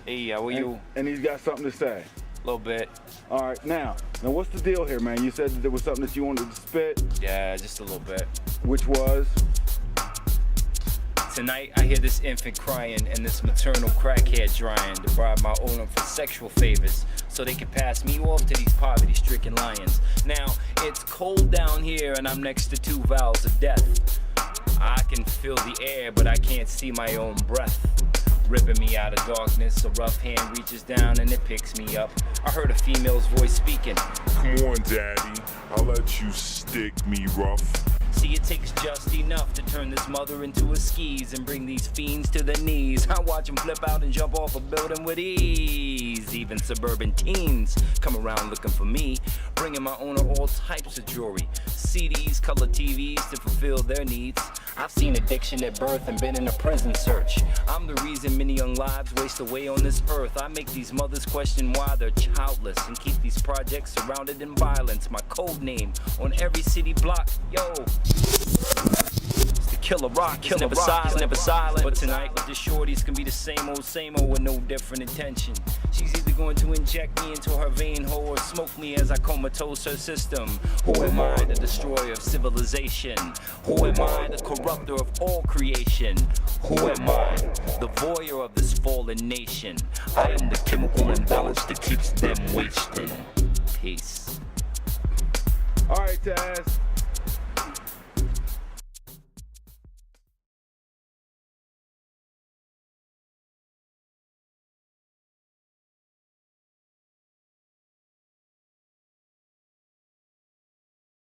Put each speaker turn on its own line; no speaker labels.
Hey, how are you?
And he's got something to say.
A little bit.
All right, now what's the deal here, man? You said that there was something that you wanted to spit.
Yeah, just a little bit.
Which was?
Tonight I hear this infant crying and this maternal crackhead trying to bribe my owner for sexual favors so they can pass me off to these poverty-stricken lions. Now, it's cold down here and I'm next to two vials of death. I can feel the air, but I can't see my own breath. Ripping me out of darkness, a rough hand reaches down and it picks me up. I heard a female's voice speaking.
Come on, daddy, I'll let you stick me rough.
See, it takes just enough to turn this mother into a skis and bring these fiends to their knees. I watch them flip out and jump off a building with ease. Even suburban teens come around looking for me, bringing my owner all types of jewelry, CDs, color TVs to fulfill their needs. I've seen addiction at birth and been in a prison search. I'm the reason many young lives waste away on this earth. I make these mothers question why they're childless and keep these projects surrounded in violence. My code name on every city block, yo. It's the Killer Rock, it's never silent. But tonight with the shorties can be the same old with no different intention. She's either going to inject me into her vein hole or smoke me as I comatose her system. Who am I, the destroyer of civilization? Who am I, the corrupter of all creation? Who am I, the voyeur of this fallen nation? I am the chemical imbalance that keeps them wasting. Peace.
All right, Taz.